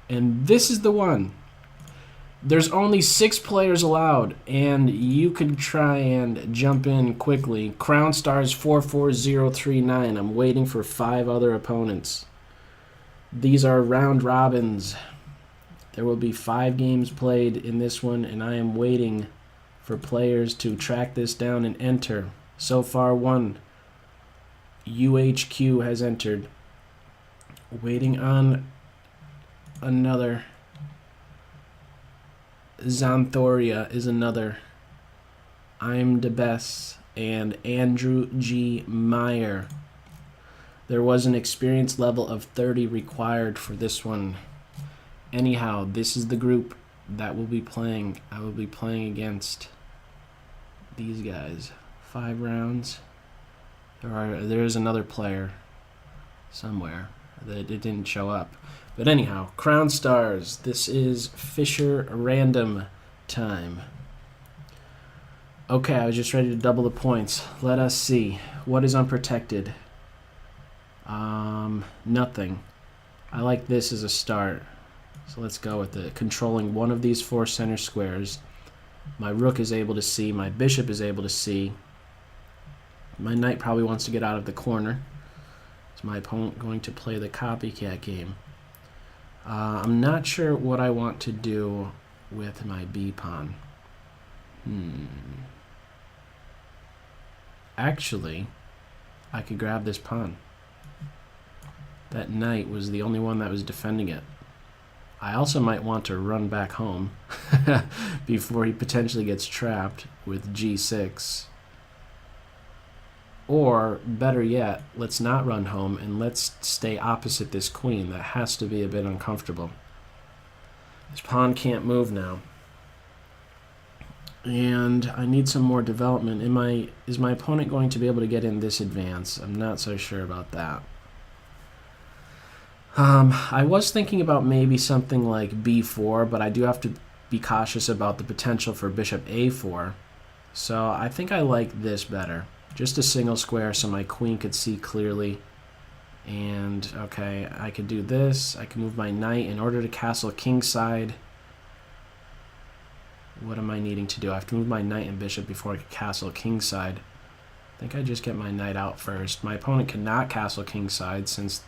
And this is the one. There's only 6 players allowed, and you could try and jump in quickly. Crown Stars 44039. I'm waiting for 5 other opponents. These are round robins. There will be 5 games played in this one, and I am waiting for players to track this down and enter. So far, 1 UHQ has entered. Waiting on another. Xanthoria is another. I'm the best. And Andrew G. Meyer. There was an experience level of 30 required for this one. Anyhow, this is the group that will be playing. I will be playing against these guys. 5 rounds. There is another player somewhere that it didn't show up. But anyhow, Crown Stars. This is Fischer Random time. Okay, I was just ready to double the points. Let us see. What is unprotected? Nothing. I like this as a start. So let's go with it. Controlling one of these 4 center squares. My rook is able to see. My bishop is able to see. My knight probably wants to get out of the corner. Is my opponent going to play the copycat game? I'm not sure what I want to do with my b pawn. Actually, I could grab this pawn. That knight was the only one that was defending it. I also might want to run back home before he potentially gets trapped with g6. Or, better yet, let's not run home and let's stay opposite this queen. That has to be a bit uncomfortable. This pawn can't move now. And I need some more development. Is my opponent going to be able to get in this advance? I'm not so sure about that. I was thinking about maybe something like b4, but I do have to be cautious about the potential for bishop a4. So I think I like this better. Just a single square so my queen could see clearly. And, okay, I could do this. I can move my knight in order to castle kingside. What am I needing to do? I have to move my knight and bishop before I can castle kingside. I think I just get my knight out first. My opponent cannot castle kingside since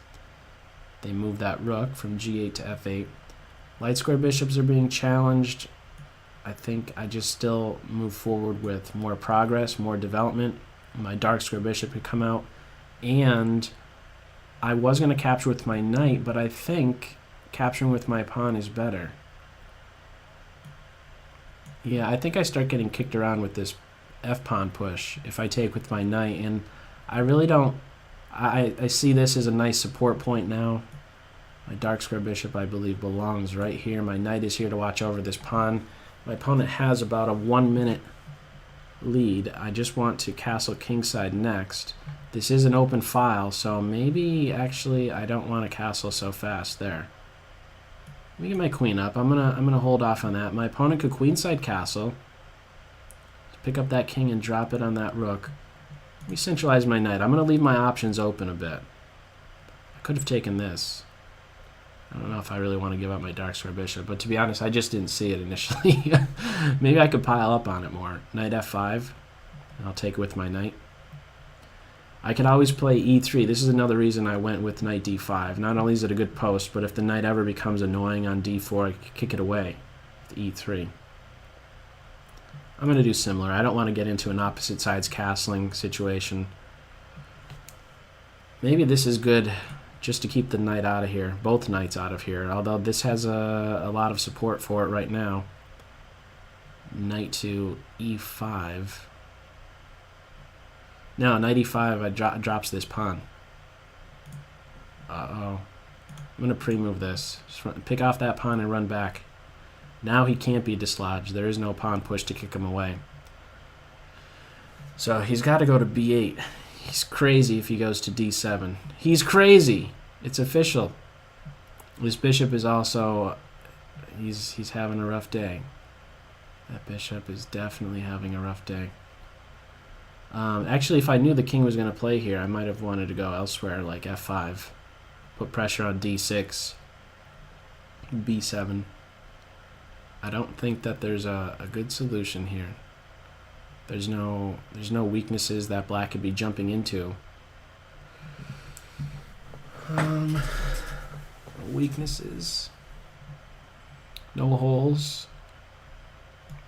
they moved that rook from g8 to f8. Light square bishops are being challenged. I think I just still move forward with more progress, more development. My dark square bishop could come out. And I was going to capture with my knight, but I think capturing with my pawn is better. Yeah, I think I start getting kicked around with this f-pawn push if I take with my knight. And I really don't... I see this as a nice support point now. My dark square bishop, I believe, belongs right here. My knight is here to watch over this pawn. My opponent has about a 1-minute lead. I just want to castle kingside next. This is an open file, so maybe actually I don't want to castle so fast there. Let me get my queen up. I'm gonna hold off on that. My opponent could queenside castle. Pick up that king and drop it on that rook. Let me centralize my knight. I'm gonna leave my options open a bit. I could have taken this. I don't know if I really want to give up my dark square bishop, but to be honest, I just didn't see it initially. Maybe I could pile up on it more. Knight f5. I'll take it with my knight. I could always play e3. This is another reason I went with knight d5. Not only is it a good post, but if the knight ever becomes annoying on d4, I could kick it away with e3. I'm going to do similar. I don't want to get into an opposite sides castling situation. Maybe this is good just to keep the knight out of here, both knights out of here, although this has a lot of support for it right now. Knight to e5. No, knight e5 drops this pawn. Uh-oh. I'm going to pre-move this. Just pick off that pawn and run back. Now he can't be dislodged. There is no pawn push to kick him away. So he's got to go to b8. He's crazy if he goes to d7. He's crazy. It's official. This bishop is also... He's having a rough day. That bishop is definitely having a rough day. Actually, if I knew the king was going to play here, I might have wanted to go elsewhere, like f5. Put pressure on d6. b7. I don't think that there's a good solution here. There's no weaknesses that black could be jumping into. Weaknesses. No holes.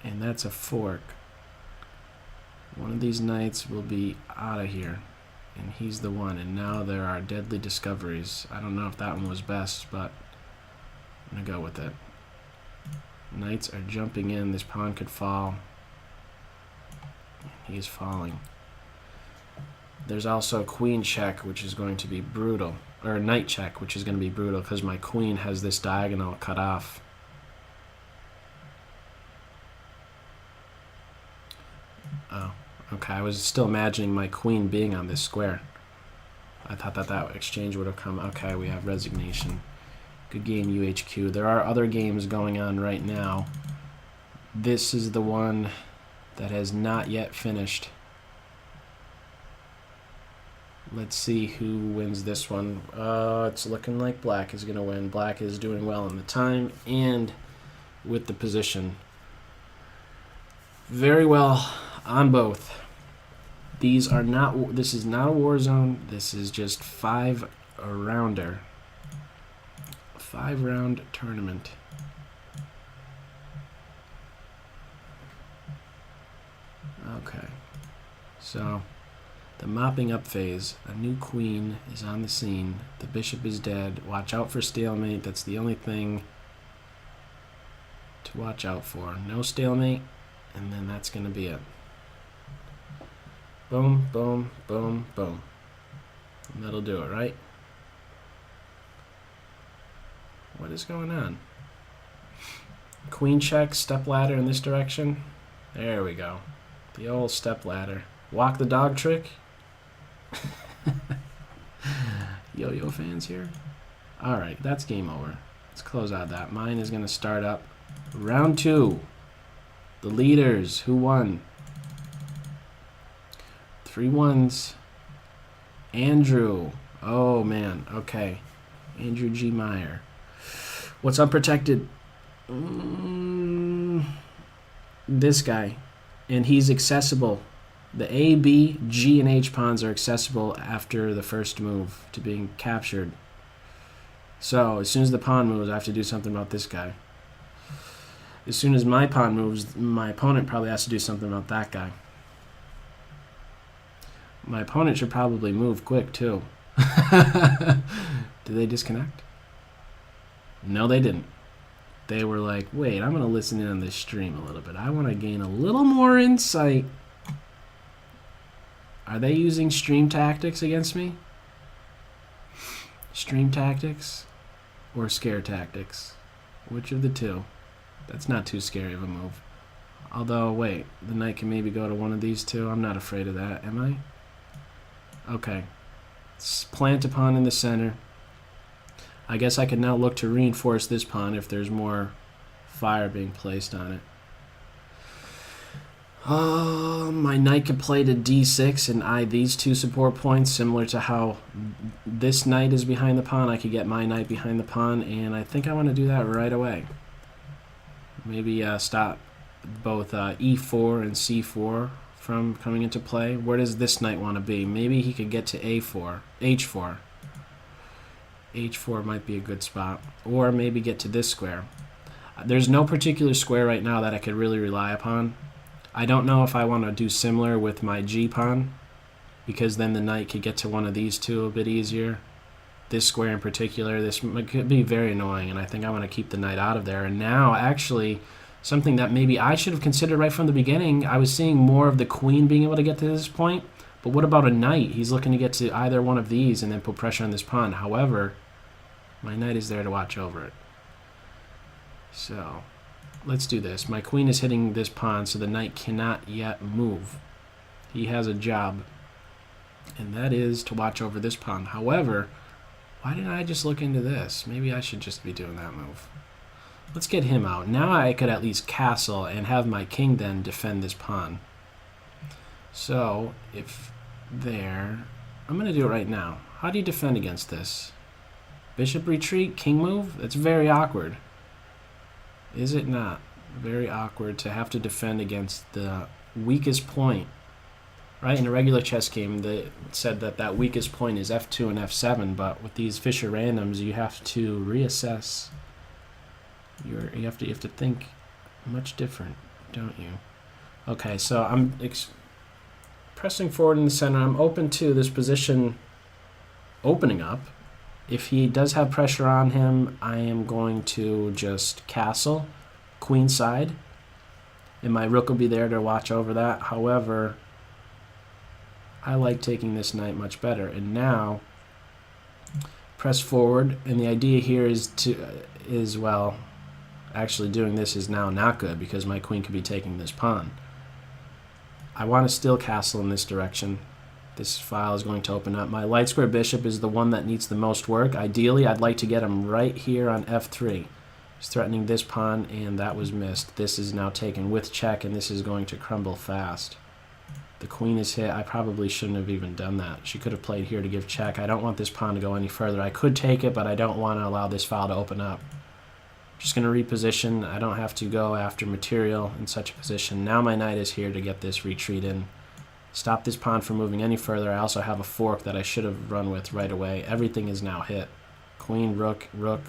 And that's a fork. One of these knights will be out of here. And he's the one. And now there are deadly discoveries. I don't know if that one was best, but I'm going to go with it. Knights are jumping in. This pawn could fall. He is falling. There's also queen check, which is going to be brutal. Or knight check, which is going to be brutal because my queen has this diagonal cut off. Oh, okay. I was still imagining my queen being on this square. I thought that exchange would have come. Okay, we have resignation. Good game, UHQ. There are other games going on right now. This is the one that has not yet finished. Let's see who wins this one. It's looking like black is going to win. Black is doing well in the time and with the position. Very well on both. This is not a war zone. This is just 5-rounder. 5-round tournament. Okay. So the mopping up phase. A new queen is on the scene. The bishop is dead. Watch out for stalemate. That's the only thing to watch out for. No stalemate, and then that's going to be it. Boom, boom, boom, boom. And that'll do it, right? What is going on? Queen check, step ladder in this direction. There we go. The old step ladder. Walk the dog trick. Yo-yo fans here. Alright, that's game over. Let's close out that. Mine is going to start up. Round 2. The leaders. Who won? 3 1s. Andrew. Oh, man. Okay. Andrew G. Meyer. What's unprotected? This guy. And he's accessible. The A, B, G, and H pawns are accessible after the first move to being captured. So, as soon as the pawn moves, I have to do something about this guy. As soon as my pawn moves, my opponent probably has to do something about that guy. My opponent should probably move quick, too. Did they disconnect? No, they didn't. They were like, wait, I'm going to listen in on this stream a little bit. I want to gain a little more insight. Are they using stream tactics against me? Stream tactics or scare tactics? Which of the two? That's not too scary of a move. Although, wait, the knight can maybe go to one of these two. I'm not afraid of that, am I? Okay. Plant a pawn in the center. I guess I can now look to reinforce this pawn if there's more fire being placed on it. My knight could play to d6 and eye these 2 support points, similar to how this knight is behind the pawn. I could get my knight behind the pawn, and I think I want to do that right away. Maybe stop both e4 and c4 from coming into play. Where does this knight want to be? Maybe he could get to a4, h4. h4 might be a good spot. Or maybe get to this square. There's no particular square right now that I could really rely upon. I don't know if I want to do similar with my g-pawn, because then the knight could get to one of these two a bit easier. This square in particular, this could be very annoying, and I think I want to keep the knight out of there. And now, actually, something that maybe I should have considered right from the beginning, I was seeing more of the queen being able to get to this point, but what about a knight? He's looking to get to either one of these and then put pressure on this pawn. However, my knight is there to watch over it. So, let's do this. My queen is hitting this pawn, so the knight cannot yet move. He has a job, and that is to watch over this pawn. However, why didn't I just look into this? Maybe I should just be doing that move. Let's get him out. Now I could at least castle and have my king then defend this pawn. So, if there... I'm going to do it right now. How do you defend against this? Bishop retreat, king move? That's very awkward. Is it not very awkward to have to defend against the weakest point? Right, in a regular chess game, they said that that weakest point is f2 and f7, but with these Fischer randoms, you have to reassess. You have to think much different, don't you? Okay, so I'm pressing forward in the center. I'm open to this position opening up. If he does have pressure on him, I am going to just castle queenside, and my rook will be there to watch over that. However, I like taking this knight much better. And now, press forward, and the idea here is well, actually doing this is now not good because my queen could be taking this pawn. I want to still castle in this direction. This file is going to open up. My light square bishop is the one that needs the most work. Ideally, I'd like to get him right here on f3. He's threatening this pawn, and that was missed. This is now taken with check, and this is going to crumble fast. The queen is hit. I probably shouldn't have even done that. She could have played here to give check. I don't want this pawn to go any further. I could take it, but I don't want to allow this file to open up. Just going to reposition. I don't have to go after material in such a position. Now my knight is here to get this retreat in. Stop this pawn from moving any further. I also have a fork that I should have run with right away. Everything is now hit. Queen, rook, rook.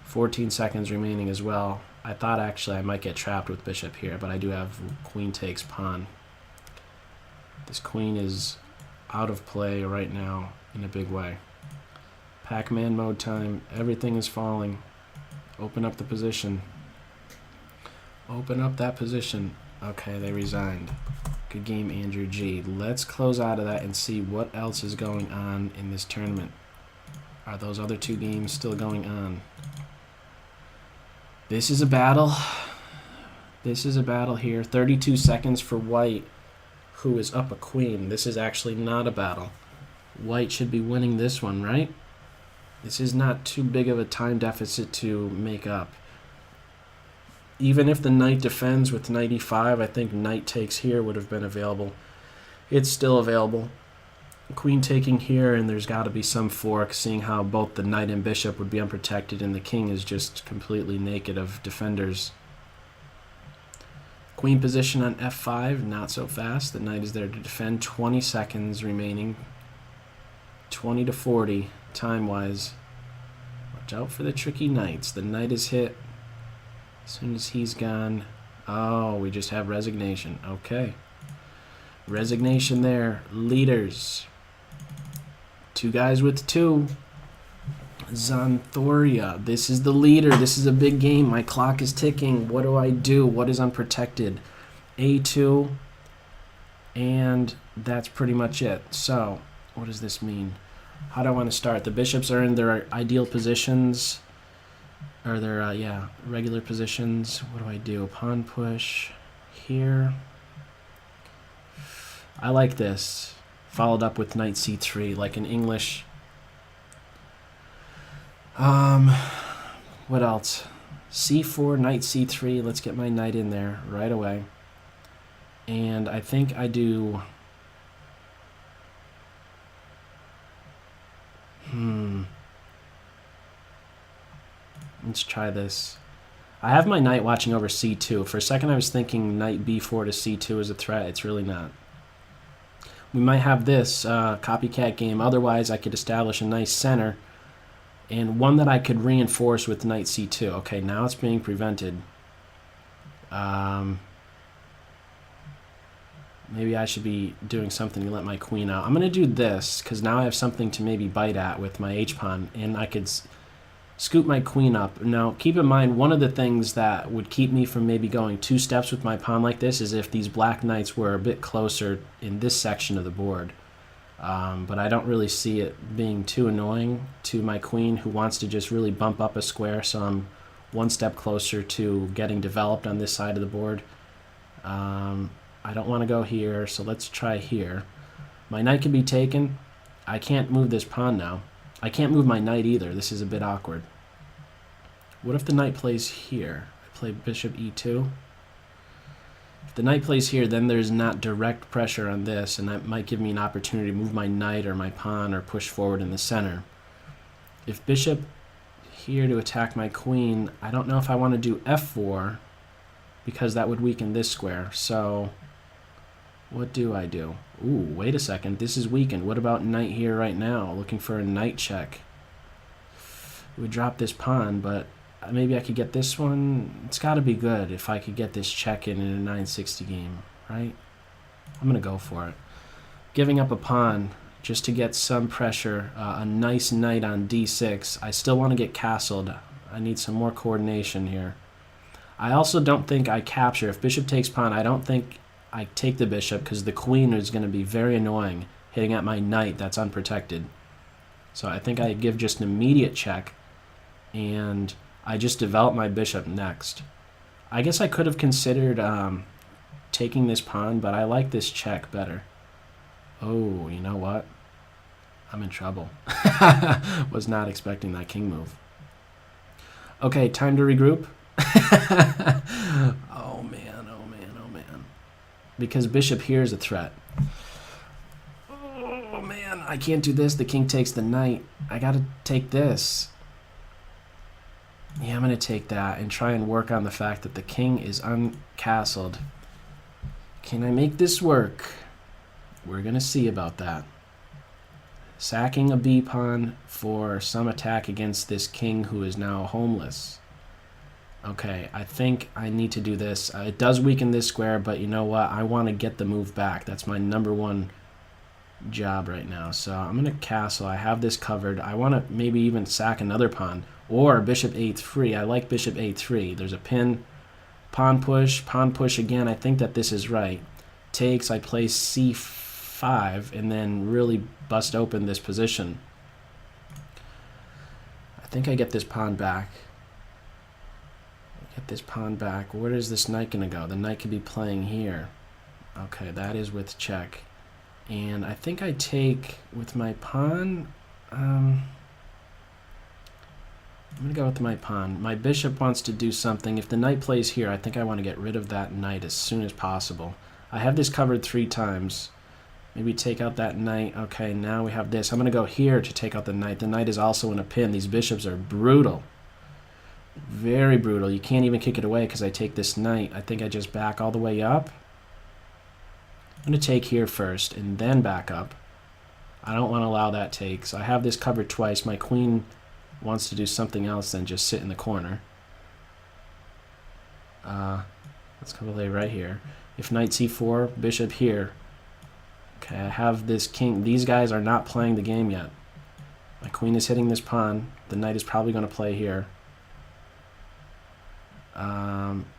14 seconds remaining as well. I thought actually I might get trapped with bishop here, but I do have queen takes pawn. This queen is out of play right now in a big way. Pac-Man mode time. Everything is falling. Open up the position. Open up that position. Okay, they resigned. Good game, Andrew G. Let's close out of that and see what else is going on in this tournament. Are those other two games still going on? This is a battle. This is a battle here. 32 seconds for white, who is up a queen. This is actually not a battle. White should be winning this one, right? This is not too big of a time deficit to make up. Even if the knight defends with knight e5, I think knight takes here would have been available. It's still available. Queen taking here, and there's got to be some fork, seeing how both the knight and bishop would be unprotected, and the king is just completely naked of defenders. Queen position on f5, not so fast. The knight is there to defend. 20 seconds remaining. 20 to 40, time-wise. Watch out for the tricky knights. The knight is hit. As soon as he's gone, oh, we just have resignation. Okay. Resignation there. Leaders. Two guys with two. Xanthoria. This is the leader. This is a big game. My clock is ticking. What do I do? What is unprotected? A2. And that's pretty much it. So, what does this mean? How do I want to start? The bishops are in their ideal positions. Or their, regular positions. What do I do? Pawn push here. I like this. Followed up with knight c3, like an English. What else? c4, knight c3. Let's get my knight in there right away. And I think I do... Let's try this. I have my knight watching over c2. For a second I was thinking knight b4 to c2 is a threat. It's really not. We might have this copycat game. Otherwise I could establish a nice center and one that I could reinforce with knight c2. Okay, now it's being prevented. Maybe I should be doing something to let my queen out. I'm going to do this because now I have something to maybe bite at with my h-pawn, and I could scoop my queen up. Now, keep in mind, one of the things that would keep me from maybe going two steps with my pawn like this is if these black knights were a bit closer in this section of the board. But I don't really see it being too annoying to my queen, who wants to just really bump up a square, so I'm one step closer to getting developed on this side of the board. I don't want to go here, so let's try here. My knight can be taken. I can't move this pawn now. I can't move my knight either. This is a bit awkward. What if the knight plays here? I play bishop e2. If the knight plays here, then there's not direct pressure on this, and that might give me an opportunity to move my knight or my pawn or push forward in the center. If bishop here to attack my queen. I don't know if I want to do f4 because that would weaken this square. So what do I do? Ooh, wait a second. This is weakened. What about knight here right now? Looking for a knight check. It would drop this pawn, but maybe I could get this one. It's got to be good if I could get this check in a 960 game, right? I'm going to go for it. Giving up a pawn just to get some pressure. A nice knight on d6. I still want to get castled. I need some more coordination here. I also don't think I capture. If bishop takes pawn, I don't think I take the bishop because the queen is going to be very annoying hitting at my knight that's unprotected. So I think I give just an immediate check and I just develop my bishop next. I guess I could have considered taking this pawn, but I like this check better. Oh, you know what? I'm in trouble. Was not expecting that king move. Okay, time to regroup. Oh man, oh man, oh man. Because bishop here is a threat. Oh man, I can't do this. The king takes the knight. I gotta take this. Yeah, I'm gonna take that and try and work on the fact that the king is uncastled. Can I make this work? We're gonna see about that. Sacking a b pawn for some attack against this king who is now homeless. Okay, I think I need to do this. It does weaken this square, but you know what? I want to get the move back. That's my #1 job right now. So I'm going to castle. I have this covered. I want to maybe even sack another pawn. Or bishop a3. I like bishop a3. There's a pin. Pawn push again. I think that this is right. Takes, I play c5, and then really bust open this position. I think I get this pawn back. Get this pawn back. Where is this knight going to go? The knight could be playing here. Okay, that is with check. And I think I take with my pawn. I'm going to go with my pawn. My bishop wants to do something. If the knight plays here, I think I want to get rid of that knight as soon as possible. I have this covered 3 times. Maybe take out that knight. Okay, now we have this. I'm going to go here to take out the knight. The knight is also in a pin. These bishops are brutal. Very brutal. You can't even kick it away because I take this knight. I think I just back all the way up. I'm going to take here first and then back up. I don't want to allow that take. So I have this covered twice. My queen wants to do something else than just sit in the corner. Let's come play right here. If knight c4, bishop here. Okay, I have this king. These guys are not playing the game yet. My queen is hitting this pawn. The knight is probably going to play here.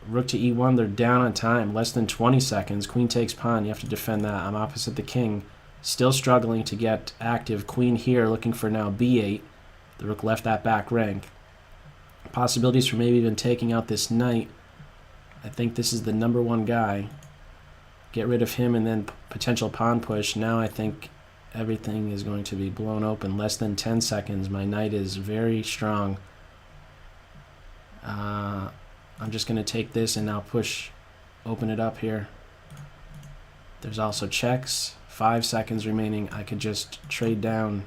Rook to e1, they're down on time, less than 20 seconds. Queen takes pawn, you have to defend that. I'm opposite the king, still struggling to get active. Queen here, looking for now b8. The rook left that back rank. Possibilities for maybe even taking out this knight. I think this is the #1 guy. Get rid of him and then potential pawn push. Now I think everything is going to be blown open. Less than 10 seconds. My knight is very strong. I'm just going to take this and now push, open it up here. There's also checks. 5 seconds remaining. I could just trade down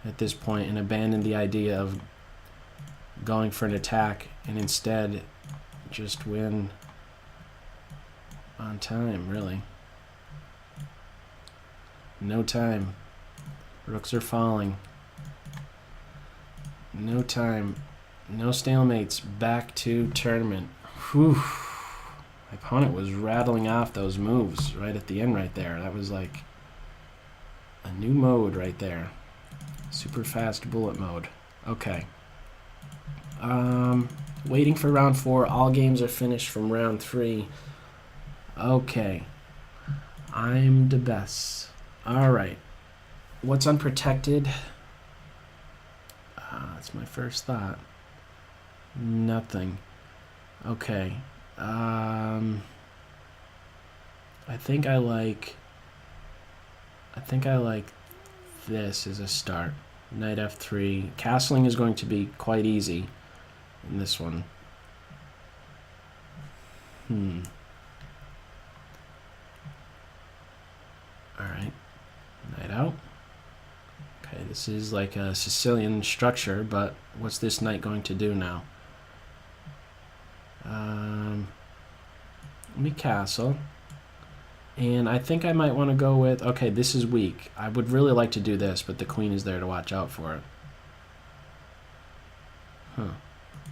at this point and abandon the idea of going for an attack and instead just win on time, really. No time. Rooks are falling. No time. No stalemates. Back to tournament. Whew. My opponent was rattling off those moves right at the end right there. That was like a new mode right there. Super fast bullet mode. Okay. Waiting for round 4. All games are finished from round 3. Okay. I'm the best. Alright. What's unprotected? That's my first thought. Nothing. Okay. I think I like this as a start. Knight f3. Castling is going to be quite easy in this one. Alright. Knight out. Okay, this is like a Sicilian structure, but what's this knight going to do now? Let me castle. And I think I might want to go with... Okay, this is weak. I would really like to do this, but the queen is there to watch out for it. Huh.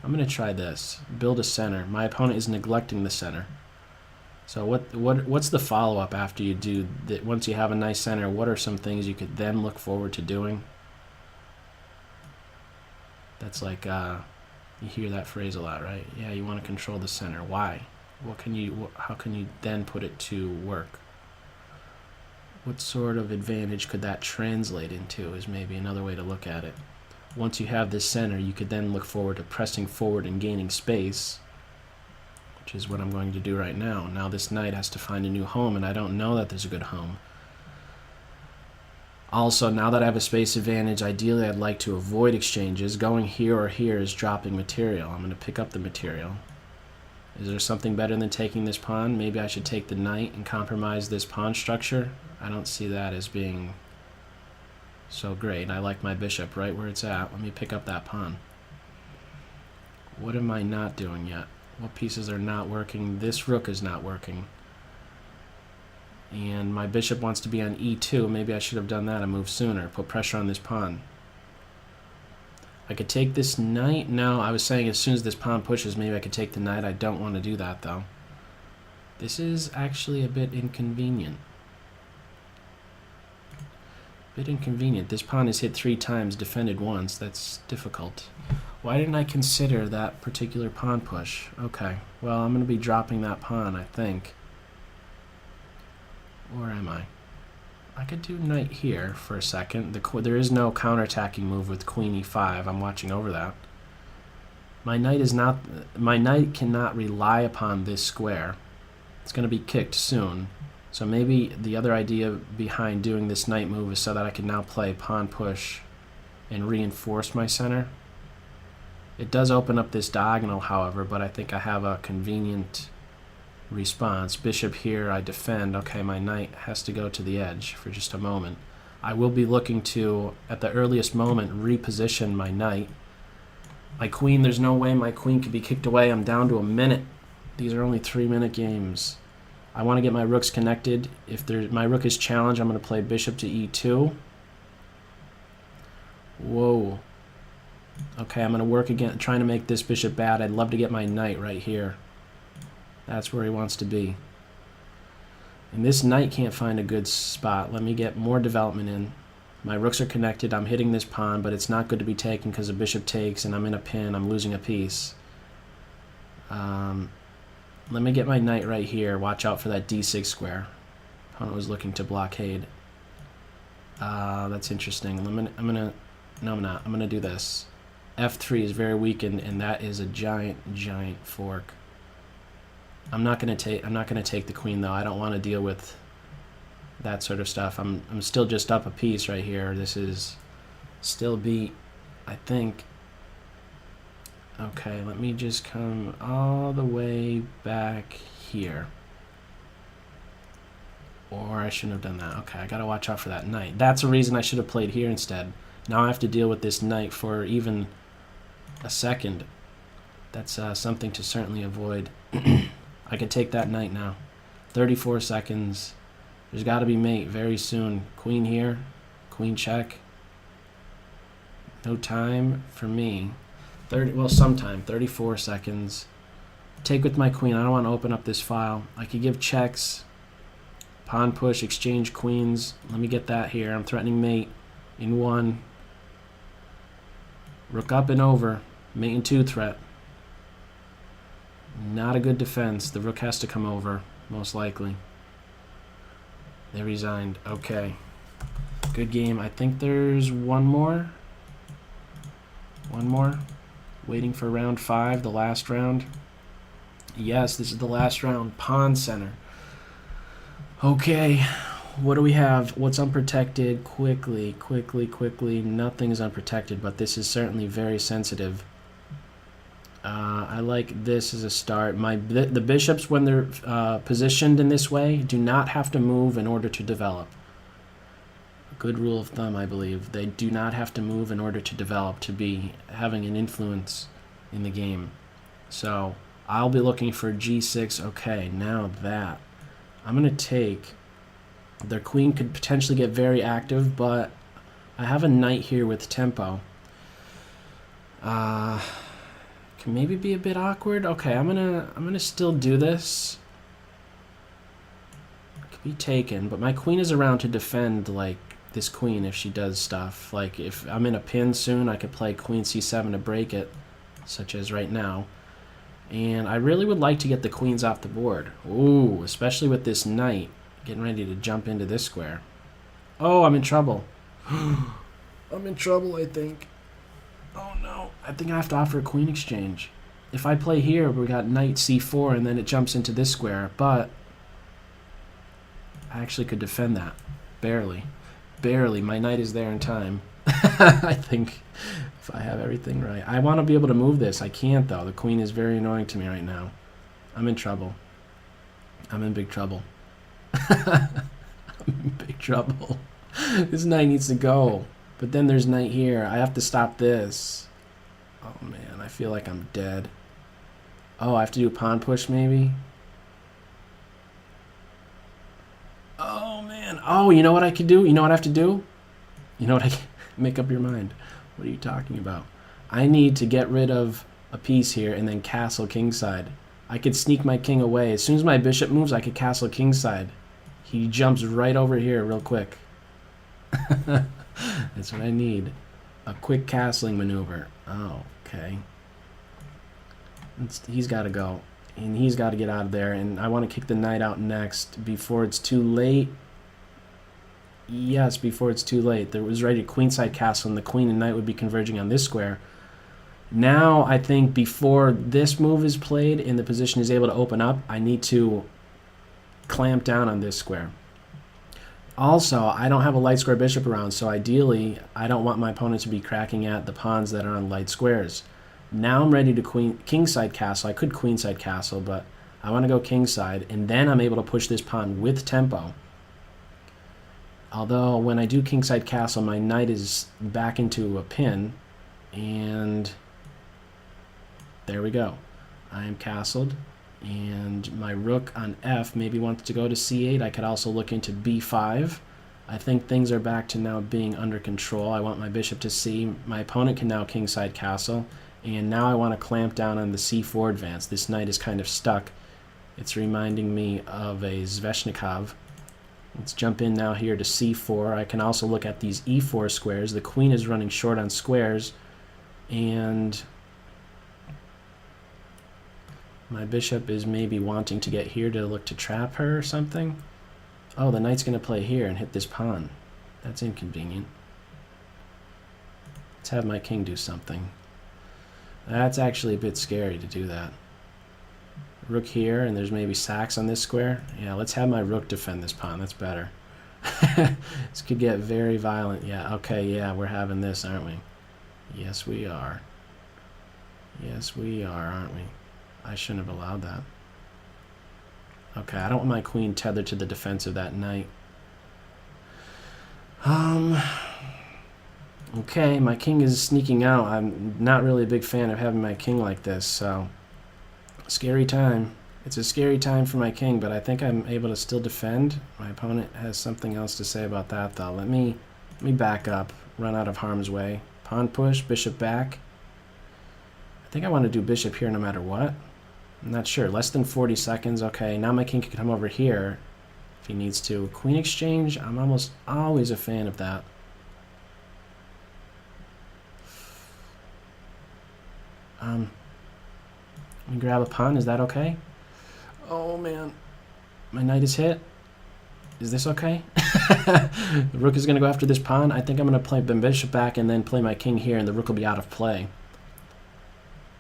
I'm going to try this. Build a center. My opponent is neglecting the center. So what's the follow-up after you do that? Once you have a nice center, what are some things you could then look forward to doing? That's like, you hear that phrase a lot, right? Yeah, you want to control the center. Why? How can you then put it to work? What sort of advantage could that translate into is maybe another way to look at it. Once you have this center, you could then look forward to pressing forward and gaining space, which is what I'm going to do right now. Now this knight has to find a new home, and I don't know that there's a good home. Also, now that I have a space advantage, ideally I'd like to avoid exchanges. Going here or here is dropping material. I'm going to pick up the material. Is there something better than taking this pawn? Maybe I should take the knight and compromise this pawn structure. I don't see that as being so great. I like my bishop right where it's at. Let me pick up that pawn. What am I not doing yet? What pieces are not working? This rook is not working. And my bishop wants to be on e2. Maybe I should have done that a move sooner. Put pressure on this pawn. I could take this knight. No, I was saying as soon as this pawn pushes, maybe I could take the knight. I don't want to do that, though. This is actually a bit inconvenient. This pawn is hit 3 times, defended once. That's difficult. Why didn't I consider that particular pawn push? Okay, well, I'm going to be dropping that pawn, I think. Or am I? I could do knight here for a second. There is no counterattacking move with queen e5. I'm watching over that. My knight cannot rely upon this square. It's going to be kicked soon. So maybe the other idea behind doing this knight move is so that I can now play pawn push and reinforce my center. It does open up this diagonal, however, but I think I have a convenient response. Bishop here, I defend. Okay, my knight has to go to the edge for just a moment. I will be looking to, at the earliest moment, reposition my knight. My queen, there's no way my queen could be kicked away. I'm down to a minute. These are only 3-minute games. I want to get my rooks connected. If my rook is challenged, I'm going to play bishop to e2. Whoa. Okay, I'm going to work again, trying to make this bishop bad. I'd love to get my knight right here. That's where he wants to be. And this knight can't find a good spot. Let me get more development in. My rooks are connected. I'm hitting this pawn, but it's not good to be taken because the bishop takes, and I'm in a pin. I'm losing a piece. Let me get my knight right here. Watch out for that d6 square. Opponent was looking to blockade. That's interesting. I'm not. I'm gonna do this. F3 is very weak, and that is a giant fork. I'm not gonna take the queen though. I don't want to deal with that sort of stuff. I'm still just up a piece right here. This is still beat, I think. Okay, let me just come all the way back here. Or I shouldn't have done that. Okay, I gotta watch out for that knight. That's a reason I should have played here instead. Now I have to deal with this knight for even a second. That's something to certainly avoid. I could take that knight now. 34 seconds. There's got to be mate very soon. Queen here. Queen check. No time for me. Sometime. 34 seconds. Take with my queen. I don't want to open up this file. I could give checks. Pawn push, exchange queens. Let me get that here. I'm threatening mate in 1. Rook up and over. Mate in 2 threat. Not a good defense. The rook has to come over, most likely. They resigned. Okay. Good game. I think there's one more. One more. Waiting for round 5, the last round. Yes, this is the last round. Pawn center. Okay. What do we have? What's unprotected? Quickly. Nothing is unprotected, but this is certainly very sensitive. I like this as a start. The bishops, when they're positioned in this way, do not have to move in order to develop. good rule of thumb, I believe. They do not have to move in order to develop, to be having an influence in the game. So I'll be looking for g6. Okay, now that. I'm going to take... Their queen could potentially get very active, but I have a knight here with tempo. Can maybe be a bit awkward. Okay, I'm gonna still do this. It could be taken, but my queen is around to defend like this queen if she does stuff. Like if I'm in a pin soon, I could play queen c7 to break it, such as right now. And I really would like to get the queens off the board. Ooh, especially with this knight getting ready to jump into this square. Oh, I'm in trouble. I'm in trouble, I think. Oh no, I think I have to offer a queen exchange. If I play here, we got knight c4 and then it jumps into this square, but I actually could defend that. Barely. Barely. My knight is there in time. I think if I have everything right. I want to be able to move this. I can't, though. The queen is very annoying to me right now. I'm in trouble. I'm in big trouble. I'm in big trouble. This knight needs to go. But then there's knight here. I have to stop this. Oh, man. I feel like I'm dead. Oh, I have to do a pawn push, maybe? Oh, man. Oh, you know what I could do? You know what I have to do? You know what I can... Make up your mind. What are you talking about? I need to get rid of a piece here and then castle kingside. I could sneak my king away. As soon as my bishop moves, I could castle kingside. He jumps right over here real quick. That's what I need. A quick castling maneuver. Oh, okay. He's got to go. And he's got to get out of there. And I want to kick the knight out next before it's too late. Yes, before it's too late. There was ready to queenside castle, and the queen and knight would be converging on this square. Now, I think before this move is played and the position is able to open up, I need to clamp down on this square. Also, I don't have a light square bishop around, so ideally, I don't want my opponent to be cracking at the pawns that are on light squares. Now I'm ready to kingside castle. I could queenside castle, but I want to go kingside, and then I'm able to push this pawn with tempo. Although, when I do kingside castle, my knight is back into a pin, and there we go. I am castled, and my rook on f maybe wants to go to c8. I could also look into b5. I think things are back to now being under control. I want my bishop to c. My opponent can now kingside castle, and now I want to clamp down on the c4 advance. This knight is kind of stuck. It's reminding me of a Sveshnikov. Let's jump in now here to c4. I can also look at these e4 squares. The queen is running short on squares, and my bishop is maybe wanting to get here to look to trap her or something. Oh, the knight's going to play here and hit this pawn. That's inconvenient. Let's have my king do something. That's actually a bit scary to do that. Rook here, and there's maybe sacks on this square. Yeah, let's have my rook defend this pawn. That's better. This could get very violent. Yeah, okay, yeah, we're having this, aren't we? Yes, we are. Yes, we are, aren't we? I shouldn't have allowed that. Okay, I don't want my queen tethered to the defense of that knight. Okay, my king is sneaking out. I'm not really a big fan of having my king like this, so... Scary time. It's a scary time for my king, but I think I'm able to still defend. My opponent has something else to say about that, though. Let me back up, run out of harm's way. Pawn push, bishop back. I think I want to do bishop here no matter what. I'm not sure. Less than 40 seconds. Okay, now my king can come over here if he needs to. Queen exchange, I'm almost always a fan of that. Let me grab a pawn. Is that okay? Oh, man. My knight is hit. Is this okay? The rook is going to go after this pawn. I think I'm going to play bishop back and then play my king here, and the rook will be out of play.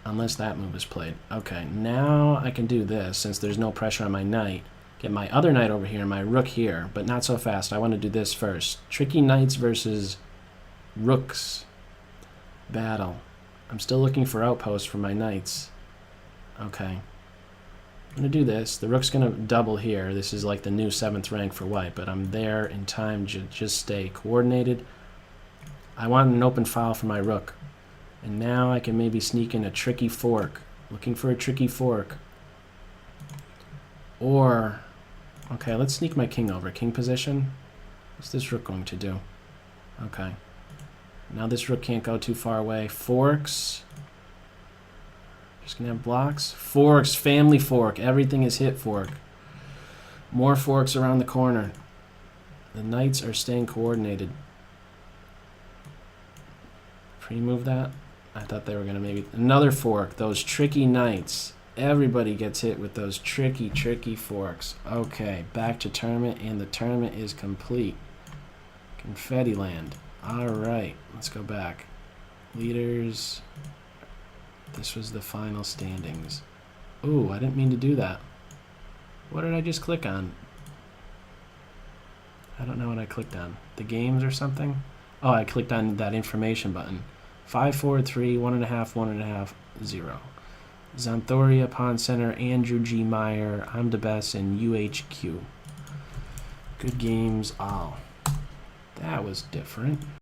Unless that move is played. Okay, now I can do this, since there's no pressure on my knight. Get my other knight over here and my rook here, but not so fast. I want to do this first. Tricky knights versus rooks battle. I'm still looking for outposts for my knights. Okay. I'm going to do this. The rook's going to double here. This is like the new 7th rank for white, but I'm there in time to just stay coordinated. I want an open file for my rook. And now I can maybe sneak in a tricky fork. Looking for a tricky fork. Or, okay, let's sneak my king over. King position. What's this rook going to do? Okay. Now this rook can't go too far away. Forks. Just gonna have blocks. Forks, family fork. Everything is hit fork. More forks around the corner. The knights are staying coordinated. Pre-move that. I thought they were gonna maybe another fork. Those tricky knights. Everybody gets hit with those tricky forks. Okay, back to tournament, and the tournament is complete. Confetti land. Alright, let's go back. Leaders. This was the final standings. Ooh, I didn't mean to do that. What did I just click on? I don't know what I clicked on. The games or something? Oh, I clicked on that information button. 5, 4, 3, 1.5, 1.5, 0. Xanthoria, Pawn Center, Andrew G. Meyer, I'm the best, and UHQ. Good games all. That was different.